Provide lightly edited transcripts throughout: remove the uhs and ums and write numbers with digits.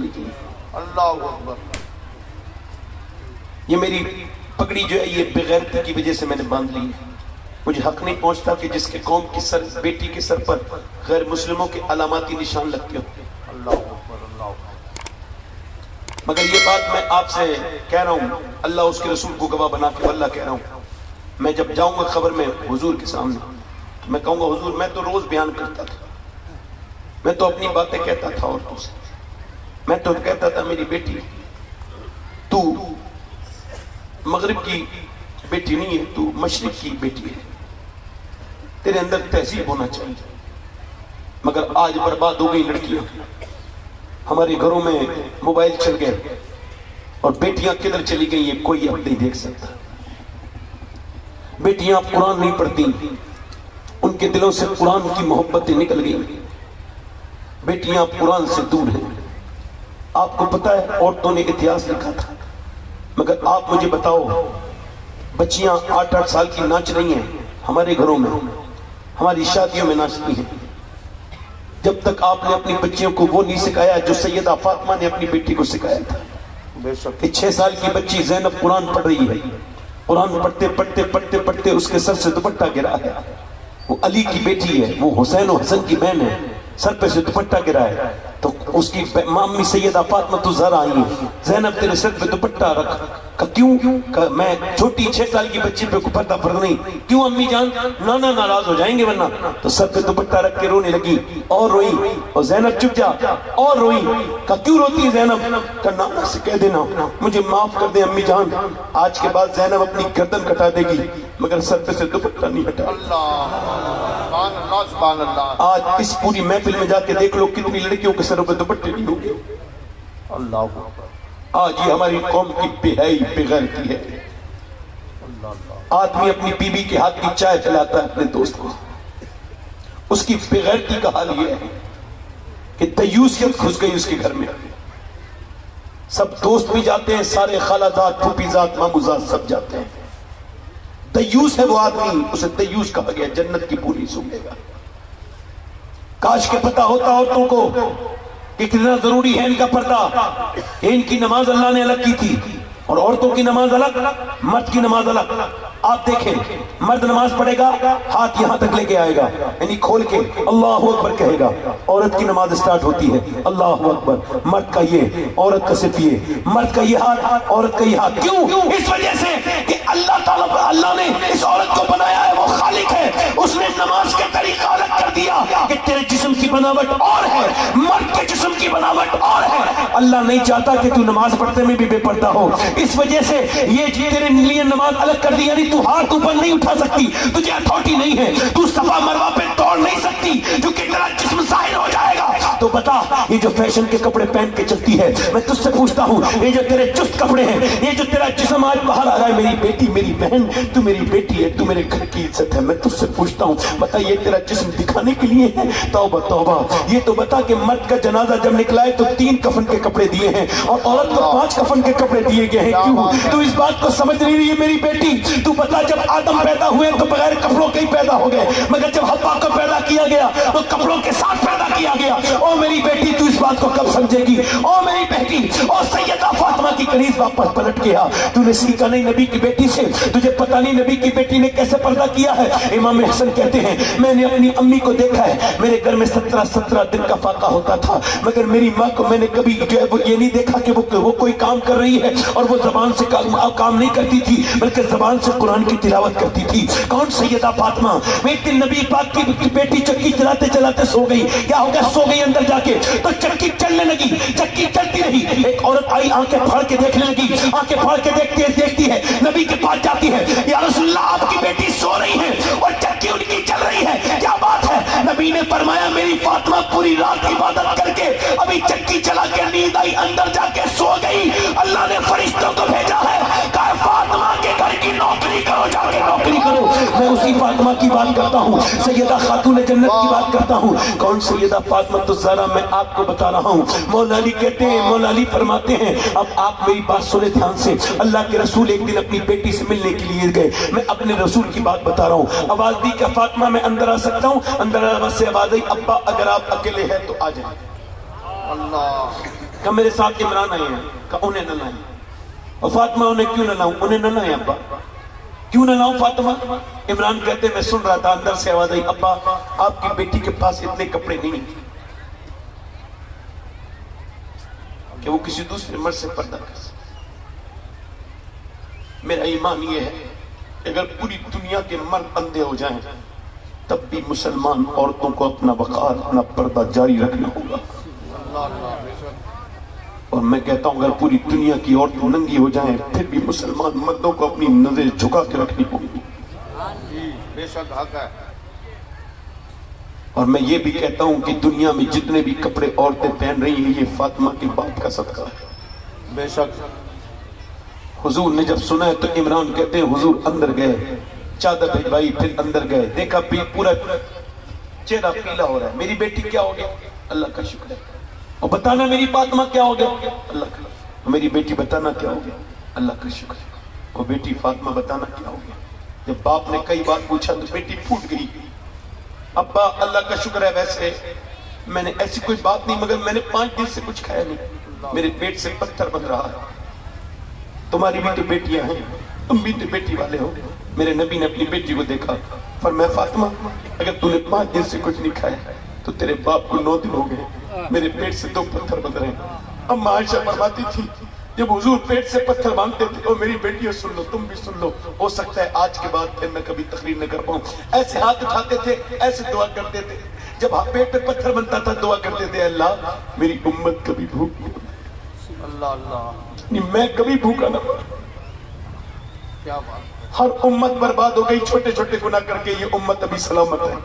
نکلی. اللہ اکبر. یہ میری پگڑی جو ہے یہ بغیرتی کی وجہ سے میں نے باندھ لی ہے. مجھے حق نہیں پہنچتا کہ جس کے قوم کی سر بیٹی کے سر پر غیر مسلموں کے علاماتی نشان لگتے ہو. اللہ اکبر. اللہ اکبر. مگر یہ بات میں آپ سے کہہ رہا ہوں, اللہ اس کے رسول کو گواہ بنا کے واللہ کہہ رہا ہوں, میں جب جاؤں گا خبر میں حضور کے سامنے تو میں کہوں گا حضور میں تو روز بیان کرتا تھا, میں تو اپنی باتیں کہتا تھا عورتوں سے, میں تو کہتا تھا میری بیٹی تو مغرب کی بیٹی نہیں ہے, تو مشرق کی بیٹی ہے, تیرے اندر تہذیب ہونا چاہیے. مگر آج برباد ہو گئی لڑکیاں. ہمارے گھروں میں موبائل چل گئے اور بیٹیاں کدھر چلی گئی یہ کوئی اب نہیں دیکھ سکتا. بیٹیاں قرآن نہیں پڑھتی, ان کے دلوں سے قرآن کی محبتیں نکل گئی. بیٹیاں قرآن سے دور ہیں. آپ کو پتا ہے عورتوں نے اتہاس لکھا تھا, مگر آپ مجھے بتاؤ بچیاں 8-8 سال کی ناچ رہی ہیں ہمارے گھروں میں, ہماری شادیوں میں ناچتی ہیں. جب تک آپ نے اپنی بچیوں کو وہ نہیں سکھایا جو سیدہ فاطمہ نے اپنی بیٹی کو سکھایا تھا. کہ 6 سال کی بچی زینب قرآن پڑھ رہی ہے, قرآن پڑھتے پڑھتے پڑھتے پڑھتے اس کے سر سے دوپٹہ گرا ہے. وہ علی کی بیٹی ہے, وہ حسین و حسن کی بہن ہے, سر پہ سے دوپٹہ گرا ہے. تو اس کی امی سیدہ فاطمہ تو زہرا آئی ہے, زینب تیرے سر پہ دوپٹہ رکھ. کہ کیوں؟ کہ میں چھوٹی 6 سال کی بچی پہ پردہ فرض نہیں. کیوں امی جان؟ نانا ناراض ہو جائیں گے ورنہ. تو سر پہ دوپٹہ رکھ کے رونے لگی اور روئی, اور زینب چپ جا اور روئی. کہ کیوں روتی ہے زینب؟ کہ نانا سے کہہ دینا مجھے معاف کر دیں امی جان. آج کے بعد زینب اپنی گردن کٹا دے گی مگر سر پہ سے دوپٹہ نہیں ہٹا. آج اس پوری محفل میں جا کے دیکھ لو کتنی لڑکیوں کے سروں پہ دوپٹے نہیں ہوں گے. اللہ آج یہ ہماری قوم کی بے حیائی بے غیرتی ہے. آدمی اپنی بیوی کے ہاتھ کی چائے پلاتا ہے اپنے دوست کو, اس کی بے غیرتی کا حال یہ ہے کہ دیوسیت گھس گئی اس کے گھر میں. سب دوست بھی جاتے ہیں, سارے خالہ زاد پھوپھی زاد مامو زاد سب جاتے ہیں. دیوس ہے وہ آدمی, اسے دیوس کہا گیا, جنت کی پوری سونگے گا. کاش کے پتہ ہوتا عورتوں کو کہ کتنا ضروری ہے ان کا پردہ. ان کی نماز اللہ نے الگ کی تھی, اور عورتوں کی نماز الگ, مرد کی نماز الگ. آپ دیکھیں مرد نماز پڑھے گا ہاتھ یہاں تک لے کے آئے گا, یعنی کھول کے اللہ اکبر کہے گا. عورت کی نماز سٹارٹ ہوتی ہے اللہ اکبر. مرد کا یہ, عورت کا صرف یہ. مرد کا یہ ہاتھ, عورت کا یہ ہاتھ. کیوں؟ اس وجہ سے کہ اللہ تعالیٰ اللہ نے اس عورت کو بنایا ہے, وہ خالق ہے, اس نے نماز کا طریقہ الگ کر دیا کہ تیرے جسم کی بناوٹ اور ہے, مرد کے جسم کی بناوٹ اور ہے. اللہ نہیں چاہتا کہ تو نماز پڑھتے میں بھی بے پردہ ہو. اس وجہ سے یہ تیرے لیے نماز الگ کر دی, یعنی تو ہاتھ اوپر نہیں اٹھا سکتی, تجھے اتھارٹی نہیں ہے, تو صفا مروہ پہ دوڑ نہیں سکتی کیونکہ تیرا جسم ظاہر ہو جائے گا. تو بتا یہ جو فیشن کے کپڑے پہن کے چلتی ہے, میں تجھ سے پوچھتا ہوں یہ جو تیرے چست کپڑے ہیں, یہ جو تیرا جسم آج باہر آ رہا ہے, میری بیٹی میری بہن تو میری بیٹی ہے, تو میرے گھر کی عزت ہے, میں تجھ سے پوچھتا ہوں بتا یہ تیرا جسم دکھانے کے لیے ہے؟ توبہ توبہ. یہ تو بتا کہ مرد کا جنازہ جب نکلا ہے تو 3 کفن کے کپڑے دیے ہیں اور عورت کو 5 کفن کے کپڑے دیے گئے ہیں. کیوں؟ تو اس بات کو سمجھ نہیں رہی ہے میری بیٹی. تو بتا جب آدم پیدا ہوئے تو بغیر کپڑوں کے ہی پیدا ہو گئے, مگر جب حوا کو پیدا کیا گیا تو کپڑوں کے ساتھ پیدا کیا گیا. او میری بیٹی تو اس بات کو کب سمجھے گی؟ او میری بیٹی, او سیدہ فاطمہ کی کنیز واپس پلٹ گیا. تو نے سیکھا نہیں نبی کی بیٹی سے, تجھے پتہ نہیں نبی کی بیٹی نے کیسے پردہ کیا ہے. امام حسن کہتے ہیں میں نے اپنی امی کو دیکھا ہے, میرے گھر میں 17 دن کا فاقہ ہوتا تھا, مگر میری ماں کو میں نے کبھی جو ہے وہ یہ نہیں دیکھا کہ وہ کوئی کام کر رہی ہے اور وہ زبان سے کام نہیں کرتی تھی بلکہ زبان سے قرآن کی تلاوت کرتی تھی. کون؟ سیدہ فاطمہ. ایک دن نبی پاک کی بیٹی چکی چلاتے چلاتے سو گئی. کیا ہو گیا؟ سو گئی اندر جا کے, تو چکی چلنے لگی, چکی چلتی رہی. ایک عورت آئی, آنکھیں پھاڑ کے دیکھنے لگی, آنکھیں پھاڑ کے دیکھتی ہے, نبی کے پاس جاتی ہے, یا رسول اللہ آپ کی بیٹی سو رہی ہے اور چکی ان کی چل رہی ہے, کیا بات ہے؟ نبی نے فرمایا میری فاطمہ پوری رات عبادت کر کے ابھی چکی چلا کے نیند آئی, اندر جا کے سو گئی. اللہ نے فرشتوں کو بھیجا ہے, کہا فاطمہ کے گھر کی نوکری کرو, جا کے نوکری کرو. میں اسی فاطمہ کی بات کرتا ہوں, سیدہ خاتون جنت کی بات کرتا ہوں. کون سیدہ فاطمہ الزہرا؟ میں آپ کو بتا رہا ہوں. مولا علی کہتے ہیں, مولا علی فرماتے ہیں, اب آپ میری بات سنیں دھیان سے. اللہ کے رسول ایک دن اپنی بیٹی سے ملنے کے لیے گئے, میں اپنے رسول کی بات بتا رہا ہوں. آواز دی کہ فاطمہ میں اندر آ سکتا ہوں؟ اندر آواز سے آواز آئی ابا اگر آپ اکیلے ہیں تو آ جائیں. اللہ کہ میرے ساتھ عمران آئے ہیں، کہ انہیں نہ لائیں۔ اور فاطمہ انہیں کیوں نہ لاؤں؟ انہیں نہ لائیں ابا، کیوں نہ لاؤں فاطمہ؟ عمران کہتے میں سن رہا تھا، اندر سے آواز آئی، ابا آپ کی بیٹی کے پاس اتنے کپڑے نہیں ہیں کہ وہ کسی دوسرے مرد سے پردہ کر سکے۔ میرا ایمان یہ ہے کہ اگر پوری دنیا کے مرد اندھے ہو جائیں تب بھی مسلمان عورتوں کو اپنا وقار، اپنا پردہ جاری رکھنا ہوگا۔ اور میں کہتا ہوں اگر پوری دنیا کی عورتیں ننگی ہو جائیں پھر بھی مسلمان مردوں کو اپنی نظریں جھکا کے رکھنی ہوگی۔ بے شک حق ہے۔ اور میں یہ بھی کہتا ہوں کہ دنیا میں جتنے بھی کپڑے عورتیں پہن رہی ہیں یہ فاطمہ کے باپ کا صدقہ ہے۔ بے شک۔ حضور نے جب سنا ہے تو عمران کہتے ہیں حضور اندر گئے، چادر بھجوائی، پھر اندر گئے، دیکھا پورا چہرہ پیلا ہو رہا ہے۔ میری بیٹی کیا ہو گیا؟ اللہ کا شکر ہے۔ اور بتانا میری فاطمہ کیا ہو گیا؟ اللہ کا۔ میری بیٹی بتانا کیا ہو گیا؟ اللہ کا شکر ہے۔ اور بیٹی فاطمہ بتانا کیا ہو گیا؟ جب باپ نے کئی بار پوچھا تو بیٹی پھوٹ گئی، ابا اللہ کا شکر ہے ویسے میں نے ایسی کوئی بات نہیں، مگر میں نے 5 دن سے کچھ کھایا نہیں، میرے پیٹ سے پتھر بن رہا ہے۔ تمہاری بھی تو بیٹیاں ہیں، تم بھی تو بیٹی والے ہو۔ میرے نبی نے اپنی بیٹی کو دیکھا، فرمایا فاطمہ اگر تو نے 5 دن سے کچھ نہیں کھایا تو تیرے باپ کو 9 دن ہو گئے، میرے پیٹ سے 2 پتھر بن رہے ہیں۔ اما عائشہ فرماتی تھی جب حضور پیٹ سے پتھر باندھتے تھے، اور میری بیٹیوں سن لو، تم بھی سن لو، ہو سکتا ہے آج کے بعد پھر میں کبھی تقریر نہ کر پاؤں، ایسے ہاتھ اٹھاتے تھے، ایسے دعا کرتے تھے، جب پیٹ پہ پتھر بنتا تھا دعا کرتے تھے اللہ میری امت کبھی بھوک نہیں، اللہ اللہ، میں کبھی بھوکا نہ پڑا۔ کیا بات۔ ہر امت برباد ہو گئی چھوٹے چھوٹے گناہ کر کے، یہ امت ابھی سلامت ہے۔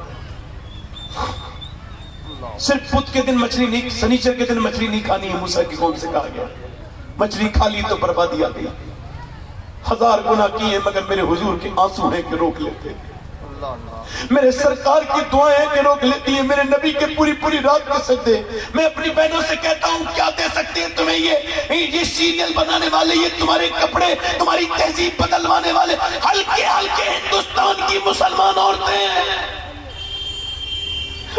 صرف بدھ کے دن مچھلی نہیں، سنیچر کے دن مچھلی نہیں کھانی ہے، موسیٰ کی قوم سے کہا گیا، مچھلی کھا لی تو بربادی آ گئی۔ 1000 گناہ کیے مگر میرے حضور کے آنسو ہیں کہ روک لیتے ہیں، اللہ اللہ، میرے سرکار کی دعائیں ہیں کہ روک لیتی ہیں، میرے نبی کے پوری رات کے سجدے۔ میں اپنی بہنوں سے کہتا ہوں کیا دے سکتے ہیں تمہیں یہ سیریل بنانے والے، یہ تمہارے کپڑے، تمہاری تہذیب بدلوانے والے ہلکے ہندوستان کی مسلمان عورتیں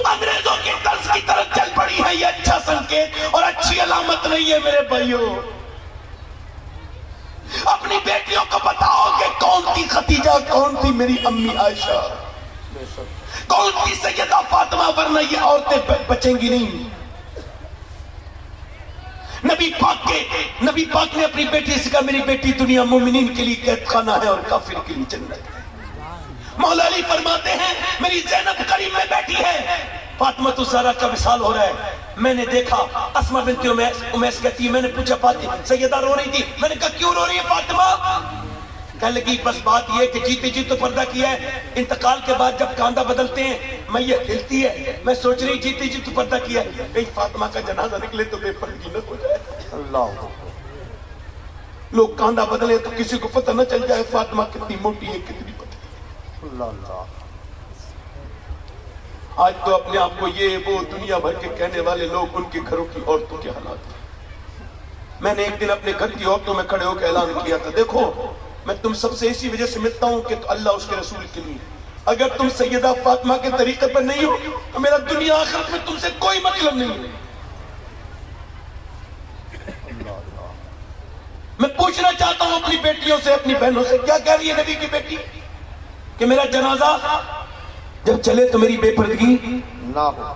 انگریزوں کی طرز کی طرف چل پڑی ہے، یہ اچھا سنکیت اور اچھی علامت نہیں ہے میرے بھائیوں۔ اپنی بیٹیوں کو بتاؤ کہ کون تھی خدیجہ، کون تھی میری امی عائشہ، بے شک، کون تھی سیدہ فاطمہ، ورنہ یہ عورتیں بچیں گی نہیں۔ نبی پاک نے اپنی بیٹی سے کہا میری بیٹی دنیا مومنین کے لیے قید خانہ ہے اور کافر کے لیے جنت ہے۔ مولا علی فرماتے ہیں میری زینب قریب میں بیٹھی ہے، فاطمہ تو زہرا کا وصال ہو رہا ہے، میں نے دیکھا اسماء بنت امیس کہتی ہے میں نے پوچھا فاطمہ سیدہ رو رہی تھی، میں نے کہا کیوں رو رہی ہے فاطمہ؟ کہنے لگی بس بات یہ کہ جیتے جی تو پردہ کیا ہے، انتقال کے بعد جب کاندھا بدلتے ہیں میت ہلتی ہے، میں سوچ رہی جیتے جی تو پردہ کیا ہے، کہیں فاطمہ کا جنازہ نکلے تو بے پردگی نہ ہو جائے، اللہ، لوگ کاندھا بدلے تو کسی کو پتہ نہ چل جائے فاطمہ کتنی موٹی ہے کتنی پتلی۔ اللہ اللہ، آج تو اپنے آپ کو یہ وہ دنیا بھر کے کہنے والے لوگ ان کے گھروں کی عورتوں کے حالات۔ میں نے ایک دن اپنے گھر کی عورتوں میں کھڑے ہو کے اعلان کیا تھا دیکھو میں تم سب سے اسی وجہ سے ملتا ہوں کہ اللہ اس کے رسول کے لیے، اگر تم سیدہ فاطمہ کے طریقے پر نہیں ہو تو میرا دنیا آخرت میں تم سے کوئی مطلب نہیں ہے۔ میں پوچھنا چاہتا ہوں اپنی بیٹیوں سے، اپنی بہنوں سے، کیا کہہ رہی ہے نبی کی بیٹی کہ میرا جنازہ جب چلے تو میری بے پردگی نہ ہو۔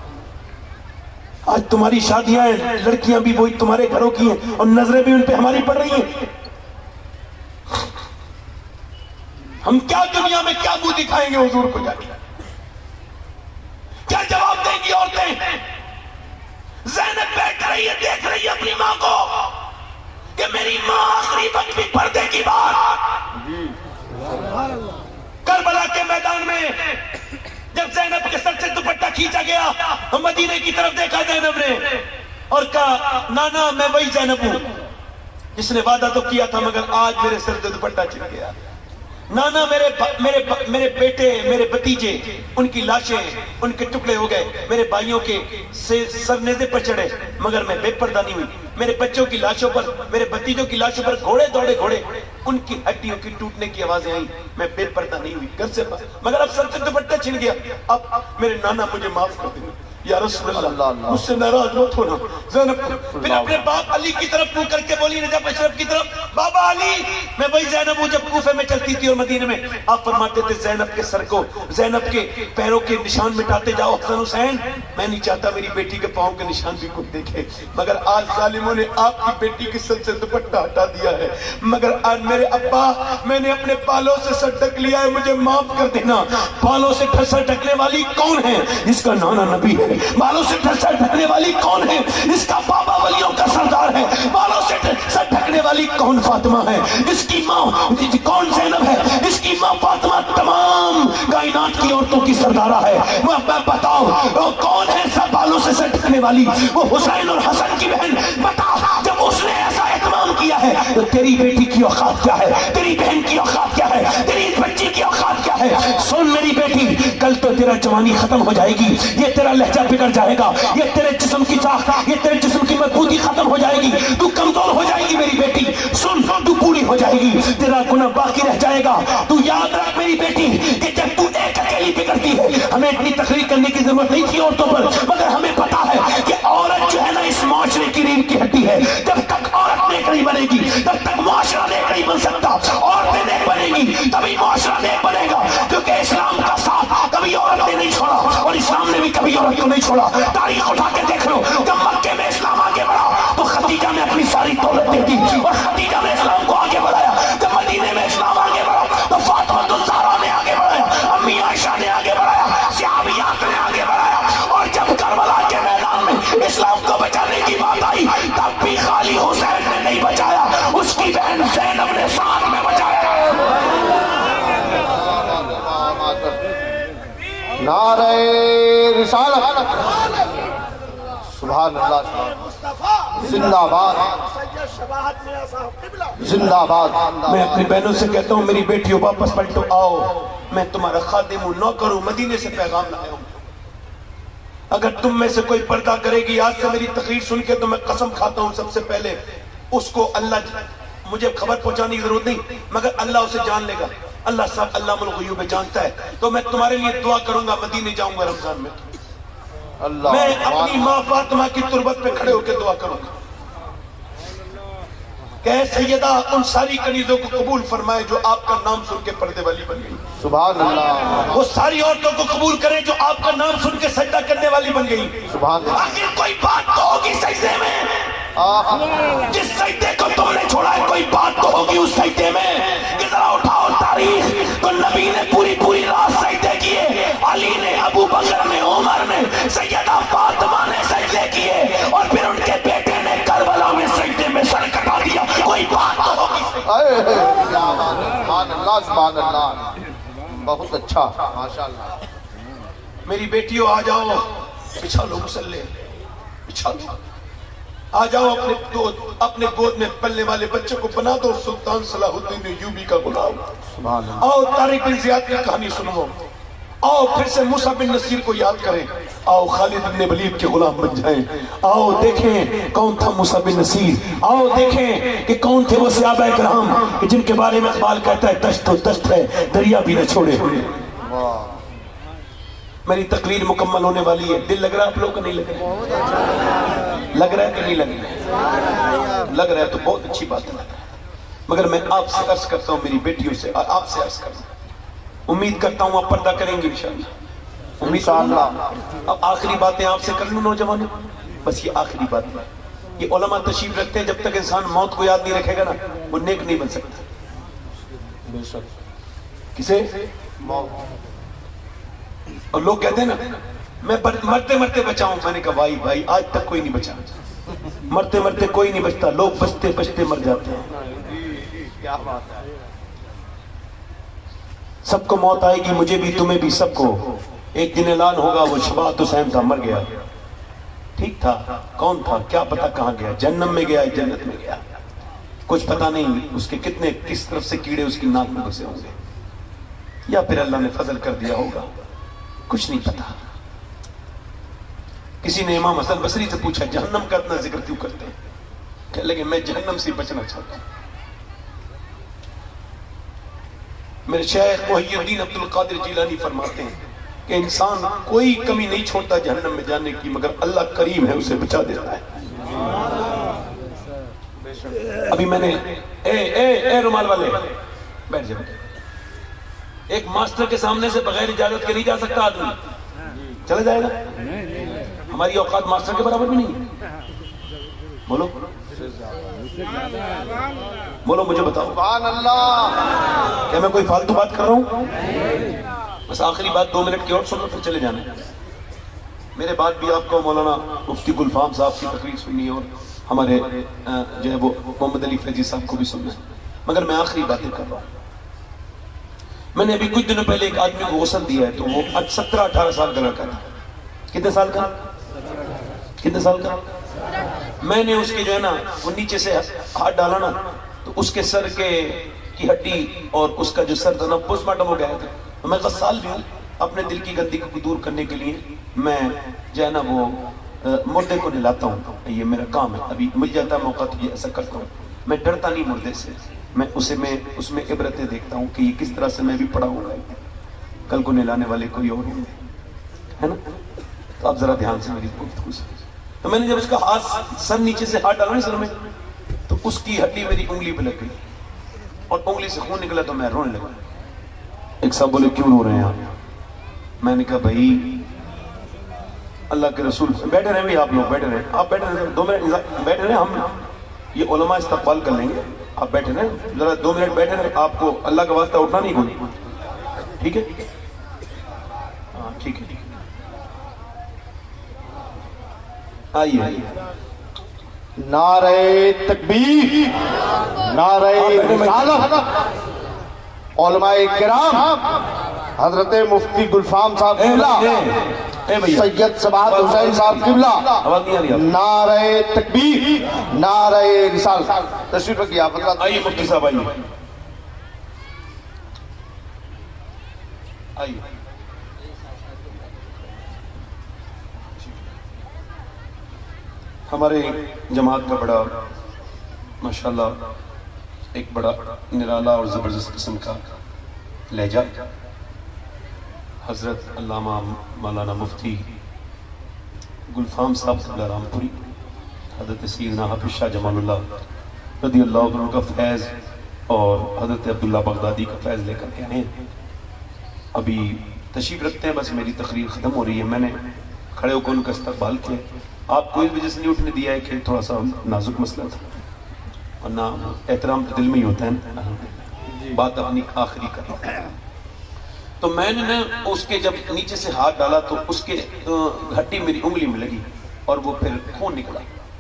آج تمہاری شادیاں ہیں، لڑکیاں بھی وہی تمہارے گھروں کی ہیں اور نظریں بھی ان پہ ہماری پڑ رہی ہیں۔ ہم کیا دنیا میں کیا منہ دکھائیں گے حضور کو جا کے؟ کیا جواب دیں گی عورتیں؟ زینب بیٹھ رہی ہے دیکھ رہی ہے اپنی ماں کو کہ میری ماں آخری وقت بھی پردے کی بات۔ کربلا کے میدان میں جب زینب کے سر سے دوپٹہ کھینچا گیا تو مدینے کی طرف دیکھا زینب نے اور کہا نانا میں وہی زینب ہوں جس نے وعدہ تو کیا تھا مگر آج میرے سر سے دوپٹہ چھن گیا۔ نانا میرے بیٹے میرے بھتیجے ان کی لاشیں ان کے ٹکڑے ہو گئے، میرے بھائیوں کے سر نیزے پر چڑھے مگر میں بے پردہ نہیں ہوئی، میرے بچوں کی لاشوں پر میرے بھتیجوں کی لاشوں پر گھوڑے دوڑے گھوڑے ان کی ہڈیوں کی ٹوٹنے کی آوازیں آئیں، میں بے پردہ نہیں ہوئی گھر سے مگر اب سر سے دوپٹہ چھن گیا، اب میرے نانا مجھے معاف کر دیں۔ یا رسول اللہ مجھ سے ناراض مت ہونا زینب پھر اپنے باپ علی کی طرف منہ کر کے بولی نجف اشرف کی طرف بابا علی میں وہی زینب ہوں جب کوفے میں چلتی تھی اور مدینے میں آپ فرماتے تھے زینب کے سر کو زینب کے پیروں کے نشان مٹاتے جاؤ حسن حسین میں نہیں چاہتا میری بیٹی کے پاؤں کے نشان بھی کوئی دیکھے مگر آج ظالموں نے آپ کی بیٹی کے سر سے دوپٹہ ہٹا دیا ہے مگر آج میرے ابا میں نے اپنے بالوں سے سر ڈھک لیا ہے مجھے معاف کر دینا بالوں سے سر ڈھکنے والی کون ہے اس کا نانا نبی ہے بالوں سے سر ڈھکنے والی کون ہے اس کا بابا ولیوں کا سردار ہے بالوں سے سر ڈھکنے والی کون فاطمہ ہے اس کی ماں کون زینب ہے اس کی ماں فاطمہ تمام کائنات کی عورتوں کی سردارہ ہے بتاؤ وہ کون ہے سب بالوں سے سر ڈھکنے والی وہ حسین اور حسن کی بہن بتا جب اس نے ایسا اہتمام کیا ہے تو تیری بیٹی کی اوقات کیا ہے تیری بہن کی اوقات کیا ہے تیری بچی کی اوقات کیا ہے سن میری بیٹی کل تو تیرا جوانی ختم ہو جائے گی یہ تیرا لہجہ بگڑ جائے گا یہ تیرے جسم کی ساخت یہ تیرے جسم کی مضبوطی ختم ہو جائے گی تو کمزور ہو جائے گی میری بیٹی سن تو پوری ہو جائے گی تیرا گناہ باقی رہ جائے گا تو یاد رکھ میری بیٹی کہ جب تو ایک اکیلی بگڑتی ہے ہمیں اتنی تقریر کرنے کی ضرورت نہیں تھی عورتوں پر مگر ہمیں پتا ہے کہ عورت جو ہے نا اس معاشرے کی ریڑھ کی ہڈی ہے جب تک عورت نیک نہیں بنے گی تب تک معاشرہ نیک نہیں بن سکتا عورتیں نیک بنے گی تبھی معاشرہ نیک بنے گا کیونکہ اسلام کا ساتھ کبھی عورت نے نہیں چھوڑا اور اسلام نے بھی کبھی عورت کو نہیں چھوڑا تاریخ اٹھا کے دیکھ لو جب مکے میں اسلام آگے بڑھا تو خدیجہ نے اپنی ساری دولت دے دی اور خدیجہ نے اسلام کو آگے بڑھایا جب مدینے میں اسلام آگے بڑھا تو فاطمہ الزہرا نے آگے بڑھایا امی عائشہ نے آگے بڑھایا صحابیات نے آگے بڑھایا اور جب کربلا کے میدان میں اسلام کو بچانے کی بات آئی تب بھی خالی حسین نے نہیں بچایا اس کی بہن زینب نے ساتھ میں بچایا نعرہ رسالت سبحان اللہ زندہ باد زندہ باد میں اپنی بہنوں سے کہتا ہوں میری بیٹیوں واپس پلٹو آؤ میں تمہارا خادم ہوں نوکر ہوں مدینے سے پیغام لایا ہوں اگر تم میں سے کوئی پردہ کرے گی آج سے میری تقریر سن کے تو میں قسم کھاتا ہوں سب سے پہلے اس کو اللہ مجھے خبر پہنچانے کی ضرورت نہیں مگر اللہ اسے جان لے گا اللہ صاحب علام الغیوب جانتا ہے تو میں تمہارے لیے دعا کروں گا مدینے جاؤں گا رمضان میں میں اپنی ماں فاطمہ کی تربت پہ کھڑے ہو کے دعا کروں گا کہ اے سیدہ ان ساری کنیزوں کو قبول فرمائے جو آپ کا نام سن کے پردے والی بن گئی سبحان اللہ وہ ساری عورتوں کو قبول کریں جو آپ کا نام سن کے سجدہ کرنے والی بن گئی سبحان اللہ آخر کوئی بات تو ہوگی سجدے میں جس سجدے کو تم نے چھوڑا ہے کوئی بات تو ہوگی اس سجدے میں کہ ذرا اٹھاؤ تاریخ تو نبی نے پوری رات سجدے کیے علی نے ابو بکر نے عمر نے سیدہ فاطمہ نے سجدے کیے اور پھر ان کے بیٹے نے کربلا میں سجدے میں سر کٹا دیا کوئی بات تو ہوگی سبحان اللہ سبحان اللہ بہت اچھا ماشاءاللہ میری بیٹیوں آ جاؤ بچھا لو مسلح بچھا لو آ جاؤ اپنے گود میں پلنے والے بچے کو بنا دو سلطان صلاح الدین ایوبی کا غلام آؤ طارق بن زیاد کی کہانی سنو آؤ پھر سے موسیٰ بن نصیر کو یاد کریں آؤ خالد بن ولید کے غلام بن جائیں آؤ دیکھیں کون تھا موسیٰ بن نصیر آؤ دیکھیں کہ کون تھے وہ صحابہ کرام کہ جن کے بارے میں اقبال کہتا ہے دشت و دشت ہے دریا بھی نہ چھوڑے میری تقریر مکمل ہونے والی ہے دل لگ رہا ہے آپ لوگ کو نہیں لگ رہا لگ رہا ہے کہ نہیں لگ رہا ہے تو بہت اچھی بات ہے مگر میں آپ سے عرض کرتا ہوں میری بیٹیوں سے آپ سے عرض کرتا ہوں امید کرتا ہوں آپ پردہ کریں گے انشاءاللہ اب آخری باتیں آپ سے کر لوں نوجوانوں بس یہ آخری بات ہے یہ علماء تشریف رکھتے ہیں جب تک انسان موت کو یاد نہیں رکھے گا نا وہ نیک نہیں بن سکتا کسے اور لوگ کہتے ہیں نا میں مرتے مرتے بچاؤں میں نے کہا بھائی آج تک کوئی نہیں بچا مرتے مرتے کوئی نہیں بچتا لوگ بچتے بچتے مر جاتے ہیں کیا بات ہے سب کو موت آئے گی مجھے بھی تمہیں بھی سب کو ایک دن اعلان ہوگا وہ شفاعت حسین تھا مر گیا ٹھیک تھا کون تھا کیا پتا کہاں گیا جہنم میں گیا جنت میں گیا کچھ پتا نہیں اس کے کتنے کس طرف سے کیڑے اس کی ناک میں گھسے ہوں گے یا پھر اللہ نے فضل کر دیا ہوگا کچھ نہیں پتا کسی نے امام حسن بصری سے پوچھا جہنم کا اتنا ذکر کیوں کرتے ہیں کہنے لگے میں جہنم سے بچنا چاہتا ہوں میرے شیخ محی الدین عبد القادر جیلانی فرماتے ہیں کہ انسان کوئی کمی نہیں چھوڑتا جہنم میں جانے کی، مگر اللہ کریم ہے اسے بچا دیتا ہے۔ ابھی میں نے اے رومال والے بیٹھ جائے، ایک ماسٹر کے سامنے سے بغیر اجازت کے نہیں جا سکتا آدمی، چلا جائے گا؟ ہماری اوقات ماسٹر کے برابر بھی نہیں۔ بولو بولو، مجھے بتاؤ سبحان اللہ۔ کیا میں کوئی فالتو بات کر رہا ہوں؟ بس آخری بات 2 منٹ کی اور سنو پھر چلے جانا ہے۔ میرے بعد بھی آپ کو مولانا مفتی گلفام صاحب کی تقریر سننی ہے، اور ہمارے جو ہے وہ محمد علی فیضی صاحب کو بھی سننا ہے، مگر میں آخری باتیں کر رہا ہوں۔ میں نے ابھی کچھ دنوں پہلے ایک آدمی کو غسل دیا ہے، تو وہ 17-18 سال کا لڑکا تھا۔ کتنے سال کا؟ کتنے سال کا؟ میں نے اس کے جو ہے نا وہ نیچے سے ہاتھ ڈالا نا، تو اس کے سر کی ہڈی اور اس کا جو سر تھا نا پوسٹ مارٹم ہو گیا تھا۔ تو میں غسال بھی ہوں، اپنے دل کی گندگی کو دور کرنے کے لیے میں جو ہے نا وہ مردے کو نہلاتا ہوں، یہ میرا کام ہے۔ ابھی مل جاتا ہے موقع تو یہ ایسا کرتا ہوں۔ میں ڈرتا نہیں مردے سے، میں اس میں عبرتیں دیکھتا ہوں کہ یہ کس طرح سے میں بھی پڑا ہوں گا، کل کو نہلانے والے کوئی اور ہوں ہے نا۔ تو آپ ذرا دھیان سے میری گفتگو سے۔ تو میں نے جب اس کا ہاتھ سر نیچے سے ہاتھ ڈالا نا سر میں، تو اس کی ہڈی میری انگلی پہ لگ گئی اور انگلی سے خون نکلا، تو میں رونے لگا۔ ایک صاحب بولے کیوں رو رہے ہیں آپ؟ میں نے کہا بھائی اللہ کے رسول، بیٹھے رہیں بھی آپ لوگ، بیٹھے رہیں، آپ بیٹھے رہیں 2 منٹ بیٹھے رہیں، ہم یہ علماء استقبال کر لیں گے، آپ بیٹھے رہیں ذرا 2 منٹ بیٹھے رہیں، آپ کو اللہ کا واسطہ اٹھنا نہیں کوئی، ٹھیک ہے؟ ہاں ٹھیک ہے، آئیے۔ نعرہ تکبیر، نعرہ رسالت۔ علماء کرام، حضرت مفتی گلفام صاحب قبلہ، سید سبات حسین صاحب قبلہ، نعرہ تکبیر، نعرہ رسالت۔ تشریف رکھیے آپ حضرات۔ آئیے مفتی صاحب، آئیے۔ ہمارے جماعت کا بڑا ماشاءاللہ ایک بڑا نرالا اور زبردست قسم کا لہجہ، حضرت علامہ مولانا مفتی گلفام صاحب قبلہ رامپوری، حضرت سیدنا حافظ شاہ جمال اللہ رضی اللہ عنہ کا فیض اور حضرت عبداللہ بغدادی کا فیض لے کر کے آئے ہیں۔ ابھی تشریف رکھتے ہیں، بس میری تقریر ختم ہو رہی ہے۔ میں نے کھڑے ہو کر ان کا استقبال کیا، آپ کو اس وجہ سے نہیں اٹھنے دیا ہے کہ تھوڑا سا نازک مسئلہ تھا، ورنہ احترام تو دل میں ہی ہوتا ہے نا۔ بات اپنی آخری کر رہا ہوں۔ تو میں نے نا اس کے جب نیچے سے ہاتھ ڈالا تو اس کے ہڈی میری انگلی میں لگی اور وہ پھر خون نکلا۔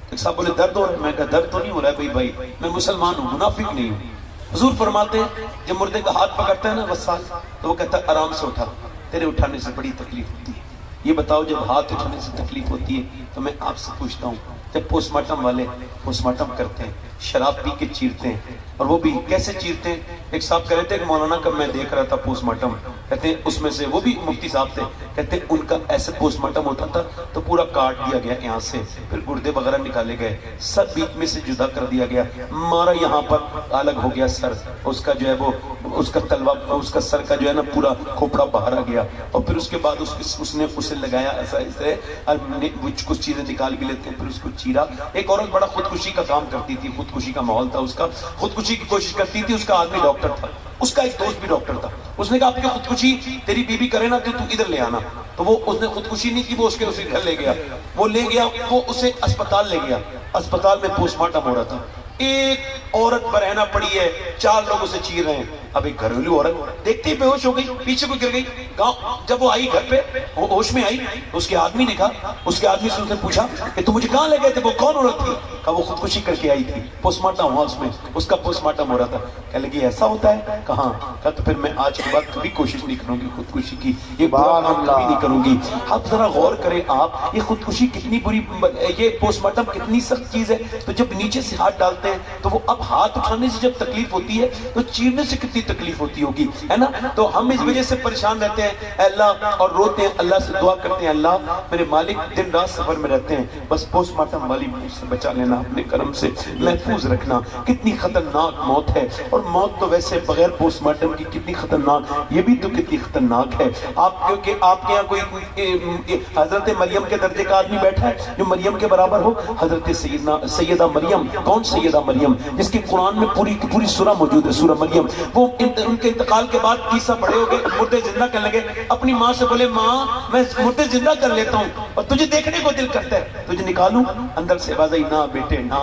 ایک صاحب بولے درد ہو رہا ہے، میں کہا درد تو نہیں ہو رہا ہے بھائی، میں مسلمان ہوں، منافق نہیں ہوں۔ حضور فرماتے ہیں جب مردے کا ہاتھ پکڑتا ہے نا وصال، تو وہ کہتا ہے آرام سے اٹھا، تیرے اٹھانے سے بڑی تکلیف ہوتی ہے۔ یہ بتاؤ جب ہاتھ اٹھانے سے تکلیف ہوتی ہے تو میں آپ سے پوچھتا ہوں، جب پوسٹ مارٹم والے پوسٹ مارٹم کرتے ہیں، شراب پی کے چیرتے ہیں، اور وہ بھی کیسے چیرتے ہیں؟ ایک صاحب کہہ رہے تھے کہ مولانا کا میں دیکھ رہا تھا پوسٹ مارٹم، کہتے ہیں اس میں سے، وہ بھی مفتی صاحب تھے، کہتے ہیں ان کا ایسے پوسٹ مارٹم ہوتا تھا تو پورا کاٹ دیا گیا یہاں سے، پھر گردے وغیرہ نکالے گئے، سب بیچ میں سے جدا کر دیا گیا، مارا یہاں پر الگ ہو گیا سر، اس کا جو ہے وہ اس کا تلوا، اس کا سر کا جو ہے نا پورا کھوپڑا باہر آ گیا، اور پھر اس کے بعد اس نے اسے لگایا ایسا اس طرح، کچھ چیزیں نکال بھی لیتے ہیں، پھر اس کو چیرا۔ ایک عورت بڑا خودکشی کا کام کرتی تھی، خودکشی کا ماحول تھا اس کا، خودکشی کی کوشش کرتی تھی، اس کا آدمی ڈاکٹر تھا، اس کا ایک دوست بھی ڈاکٹر تھا، اس نے کہا آپ کی خودکشی تیری بیوی کرے نا تو ادھر لے آنا، تو وہ اس نے خودکشی نہیں کی، وہ اس کے اسے گھر لے گیا، وہ لے گیا، وہ اسے اسپتال لے گیا، اسپتال میں پوسٹ مارٹم ہو رہا تھا، ایک عورت برہنہ پڑی ہے، 4 لوگ اسے چیر رہے ہیں۔ اب ایک گھریلو عورت دیکھتے ہی بے ہوش ہو گئی، پیچھے کو گر گئی، گاؤں جب وہ آئی گھر پہ ہوش میں آئی، اس کے آدمی نے کہا، اس کے آدمی سے اس نے پوچھا کہ تم مجھے کہاں لے گئے تھے؟ وہ کون عورت تھی؟ کہا وہ خودکشی کر کے آئی تھی، پوسٹ مارٹم ہوا اس میں، اس کا پوسٹ مارٹم ہو رہا تھا۔ کہنے لگی ایسا ہوتا ہے؟ کہاں؟ کہا تو پھر میں آج کے بعد کبھی کوشش نہیں کروں گی خودکشی کی، یہ برا کام کبھی نہیں کروں گی۔ اب ذرا غور کریں آپ، یہ خودکشی کتنی بری، یہ پوسٹ مارٹم کتنی سخت چیز ہے۔ تو جب نیچے سے ہاتھ ڈالتے ہیں تو وہ اب ہاتھ اٹھانے سے جب تکلیف ہوتی ہے تو چیرنے سے کتنی تکلیف ہوتی ہوگی، ہے نا؟ تو ہم اس وجہ سے پریشان رہتے ہیں ہیں اے اللہ اور روتے ہیں, اللہ سے دعا کرتے ہیں اللہ میرے مالک دن رات سفر میں رہتے ہیں, بس پوسٹ مارٹم والی موت سے بچا لینا, اپنے کرم سے محفوظ رکھنا. کتنی خطرناک موت ہے, اور موت تو ویسے بغیر پوسٹ مارٹم کی کتنی خطرناک, یہ بھی تو کتنی خطرناک ہے. آپ کیونکہ آپ کے یہاں کوئی حضرت مریم کے درجے کا آدمی بیٹھا ہے جو مریم کے برابر ہو؟ حضرت سیدہ مریم. کون سیدہ مریم؟ جس کے قرآن میں پوری سورہ موجود ہے, سورہ مریم. وہ ان کے انتقال کے بعد قصہ پڑھے ہوگے, مردے زندہ کرنے لگے, اپنی ماں سے بولے ماں میں مردے زندہ کر لیتا ہوں اور تجھے دیکھنے کو دل کرتا ہے, تجھے نکالوں؟ اندر سے آواز آئی نہ بیٹے نہ.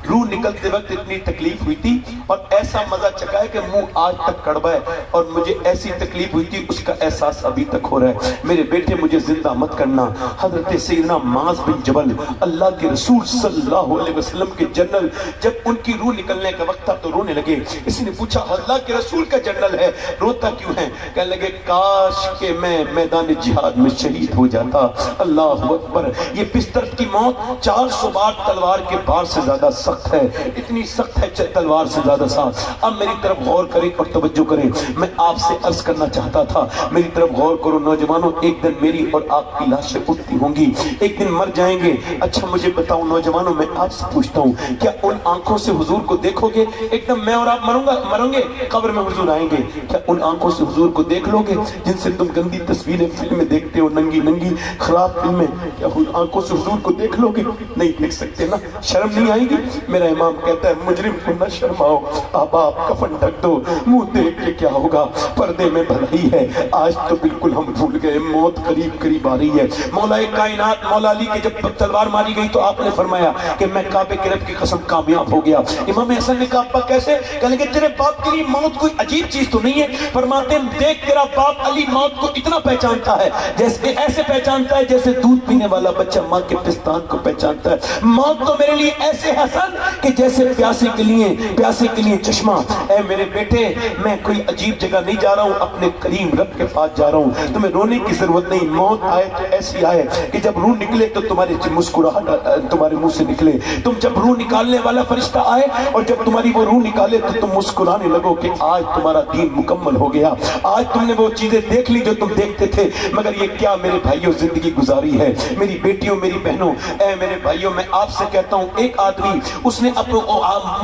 روح نکلتے وقت اتنی تکلیف ہوئی تھی اور ایسا مزہ چکا ہے کہ منہ آج تک کڑوا ہے, اور مجھے ایسی تکلیف ہوئی تھی اس کا احساس ابھی تک ہو رہا ہے. میرے بیٹے مجھے زندہ مت کرنا. حضرت سیدنا معاذ بن جبل اللہ کے رسول صلی اللہ علیہ وسلم کے جنرل, جب ان کی روح نکلنے کا وقت تھا تو رونے لگے. کسی نے پوچھا اللہ کے رسول کا جنرل ہے روتا کیوں ہے؟ کہنے لگے کاش کہ میں میدان جہاد میں شہید ہو جاتا. اللہ اکبر. یہ بستر کی موت 400 بار تلوار کے بار سے زیادہ سخت ہے, اتنی سخت ہے تلوار سے زیادہ سخت. اب میری طرف غور کریں اور توجہ کریں. میں آپ سے عرض کرنا چاہتا تھا, میری طرف غور کرو نوجوانوں. ایک دن میری اور آپ کی لاشیں اٹھتی ہوں گی, ایک دن مر جائیں گے. اچھا مجھے بتاؤ نوجوانوں, میں آپ سے پوچھتا ہوں کیا ان آنکھوں سے حضور کو دیکھو گے؟ ایک دم میں اور آپ مروں گے, قبر میں حضور آئیں گے, کیا ان آنکھوں سے حضور کو دیکھ لو گے جن سے تم گندی تصویریں فلمیں دیکھتے ہو, ننگی خراب فلمیں؟ کیا ان آنکھوں سے حضور کو دیکھ لو گے؟ نہیں دیکھ سکتے نا, شرم نہیں آئے گی؟ میرا امام کہتا ہے مجرم کو نہ شرماؤ, آپ کفن ڈھک دو, منہ دیکھ کے کیا ہوگا, پردے میں بھلائی ہے. آج تو بالکل ہم بھول گئے, موت قریب آ رہی ہے. مولا کائنات مولا علی کے جب تلوار ماری گئی تو آپ نے فرمایا کہ میں کعبے کے رب کی قسم کامیاب ہو گیا. امام حسن نے کہا ابا کیسے؟ کہنے لگے تیرے باپ کے لیے موت کوئی عجیب چیز تو نہیں ہے. فرماتے ہیں دیکھ تیرا باپ علی موت کو اتنا پہچانتا ہے جیسے ایسے پہچانتا ہے جیسے دودھ پینے والا بچہ ماں کے پستان کو پہچانتا ہے. موت تو میرے لیے ایسے حسن کہ جیسے پیاسے کے لیے چشمہ. اے میرے بیٹے میں کوئی عجیب جگہ نہیں جا رہا ہوں, اپنے کریم رب کے پاس جا رہا ہوں. تمہیں رونے کی ضرورت نہیں. موت آئے تو ایسی آئے کہ جب روح نکلے تو تمہاری مسکراہٹ تمہارے منہ سے نکلے. تم جب روح نکالنے والا فرشتہ آئے اور جب تمہاری وہ روح نکالے تو تم مسکرانے لگو کہ آج تمہارا دین مکمل ہو گیا, آج تم نے وہ چیزیں دیکھ لی جو تم دیکھتے تھے. مگر یہ کیا میرے بھائیوں زندگی گزاری ہے, میری بیٹیوں میری بہنوں. اے میرے بھائیوں میں آپ سے کہتا ہوں, ایک آدمی اس نے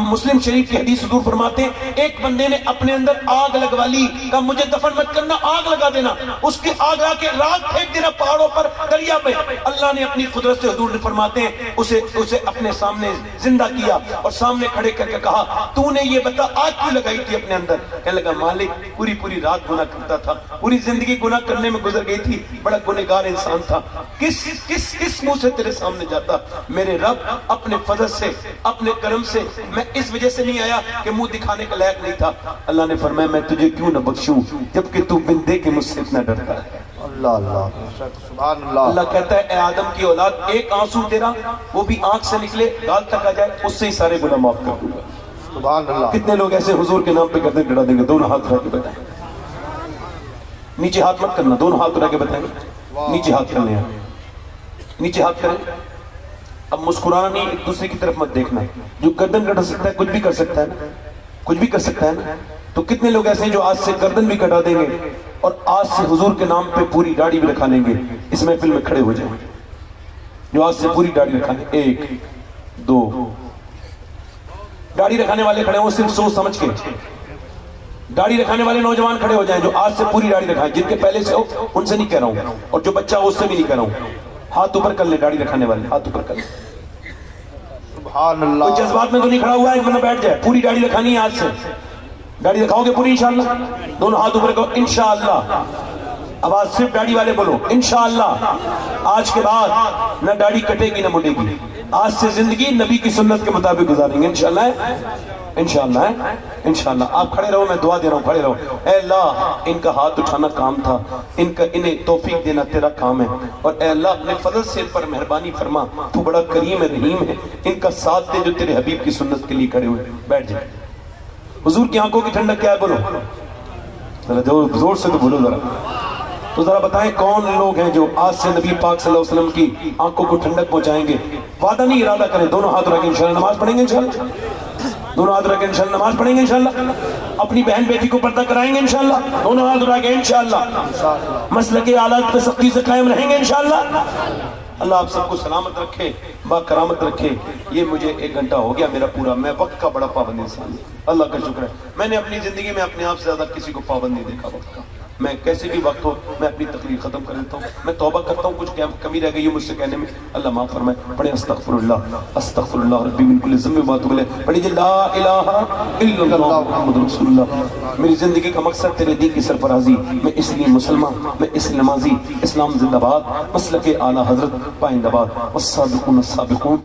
مسلم شریف کی حدیث حضور فرماتے ہیں ایک بندے نے اپنے اندر آگ لگوا لی, کہا مجھے دفن مت کرنا, آگ لگا دینا. اس کی آگ آ کے راگ پھینک دینا پہاڑوں پر, دریا پہ. اللہ نے اپنی قدرت سے حضور نے فرماتے ہیں اسے اپنے سامنے زندہ کیا اور سامنے کھڑے کر کے کہا تو نے یہ بتا آگ کیوں لگائی تھی اپنے اندر؟ کہنے لگا مالک پوری رات گناہ کرتا تھا, پوری زندگی گناہ کرنے میں گزر گئی تھی, بڑا گنہگار انسان تھا. کس منہ سے تیرے سامنے جاتا؟ میرے رب اپنے فضل سے اپنے کرم سے میں اس وجہ سے نہیں آیا کہ منہ دکھانے کا لائق نہیں تھا. اللہ نے فرمایا میں تجھے کیوں نہ بخشوں جبکہ تو بندے کے مجھ سے اتنا ڈرتا ہے. اللہ سبحان اللہ. اللہ کہتا ہے اے آدم کی اولاد, ایک آنسو تیرا وہ بھی آنکھ سے نکلے گال تک آ جائے, اس سے ہی سارے گناہ معاف کر دوں گا. سبحان اللہ. کتنے لوگ ایسے حضور کے نام پہ گردن ڈڑا دیں گے؟ دونوں ہاتھ رکھ کے بتائیں, نیچے ہاتھ مت کرنا, دونوں ہاتھ رکھ کے بتائیں, نیچے ہاتھ کرنے ہیں, نیچے ہاتھ کریں. اب مسکرانا نہیں, ایک دوسرے کی طرف مت دیکھنا. جو گردن کٹا سکتا ہے کچھ بھی کر سکتا ہے نا, کچھ بھی کر سکتا ہے نا. تو کتنے لوگ ایسے ہیں جو آج سے گردن بھی کٹا دیں گے اور آج سے حضور کے نام پہ پوری داڑھی بھی رکھا لیں گے؟ اس محفل میں کھڑے ہو جائیں جو آج سے پوری داڑھی رکھا لیں. 1 2 داڑھی رکھانے والے کھڑے ہوں, صرف سوچ سمجھ کے. داڑھی رکھانے والے نوجوان کھڑے ہو جائیں جو آج سے پوری داڑھی رکھائیں, جن کے پہلے سے ہو ان سے نہیں کہہ رہا ہوں, اور جو بچہ ہو اس سے بھی نہیں کہہ رہا ہوں. ہاتھ اوپر کر لیں, داڑھی رکھانے والے ہاتھ اوپر کر لیں. سبحان اللہ. کوئی جذبات میں تو نہیں کھڑا ہوا ہے, ورنہ بیٹھ جائے. پوری داڑھی رکھانی ہے, آج سے داڑھی رکھاؤ گے پوری انشاءاللہ. دونوں ہاتھ اوپر کرو انشاءاللہ. آواز صرف داڑھی والے بولو انشاءاللہ. آج کے بعد نہ داڑھی کٹے گی نہ مڑے گی, آج سے زندگی نبی کی سنت کے مطابق گزاریں گے انشاءاللہ. انشاءاللہ انشاءاللہ. آپ کھڑے رہو, میں دعا دے رہا ہوں, کھڑے رہو. اے اللہ ان کا ہاتھ اٹھانا کام تھا, انہیں توفیق دینا تیرا کام ہے, اور اے اللہ اپنے فضل سے ان پر مہربانی فرما, تو بڑا کریم ہے رحیم ہے. ان کا ساتھ دے جو تیرے حبیب کی سنت کے لیے کھڑے ہوئے. بیٹھ جائے. حضور کی آنکھوں کی ٹھنڈک کیا ہے بولو ذرا, زور سے تو بولو ذرا. تو ذرا بتائیں کون لوگ ہیں جو آج سے نبی پاک صلی اللہ علیہ وسلم کی آنکھوں کو ٹھنڈک پہنچائیں گے؟ وعدہ نہیں, ارادہ کریں. دونوں ہاتھ رکھ کے انشاءاللہ نماز پڑھیں گے انشاءاللہ. دونوں ہاتھ رکھ کے انشاءاللہ نماز پڑھیں گے انشاءاللہ. اپنی بہن بیٹی کو پردہ کرائیں گے انشاءاللہ، دونوں ہاتھ اٹھا کے انشاءاللہ، مسلک اعلیٰ پہ سختی سے قائم رہیں گے انشاءاللہ۔ اللہ آپ سب کو سلامت رکھے، با کرامت رکھے۔ یہ مجھے 1 گھنٹہ ہو گیا میرا پورا، میں وقت کا بڑا پابند انسان ہوں، اللہ کا شکر ہے۔ میں نے اپنی زندگی میں اپنے آپ سے زیادہ کسی کو پابند نہیں دیکھا وقت کا۔ میں کیسے بھی وقت ہو میں اپنی تقریر ختم کر دیتا ہوں، میں توبہ کرتا ہوں کچھ کمی رہ گئی ہے مجھ سے کہنے میں، اللہ معاف فرمائے۔ پڑھیں استغفر اللہ ربی من کل ذنب و اتوب الیہ، پڑھیے لا الہ الا اللہ محمد رسول اللہ۔ میری زندگی کا مقصد تیرے دین کی سرفرازی، میں اس لیے مسلمان، میں اس نمازی، اسلام زندہ باد، مسلک اعلیٰ حضرت پائندہ باد، والسابقون السابقون۔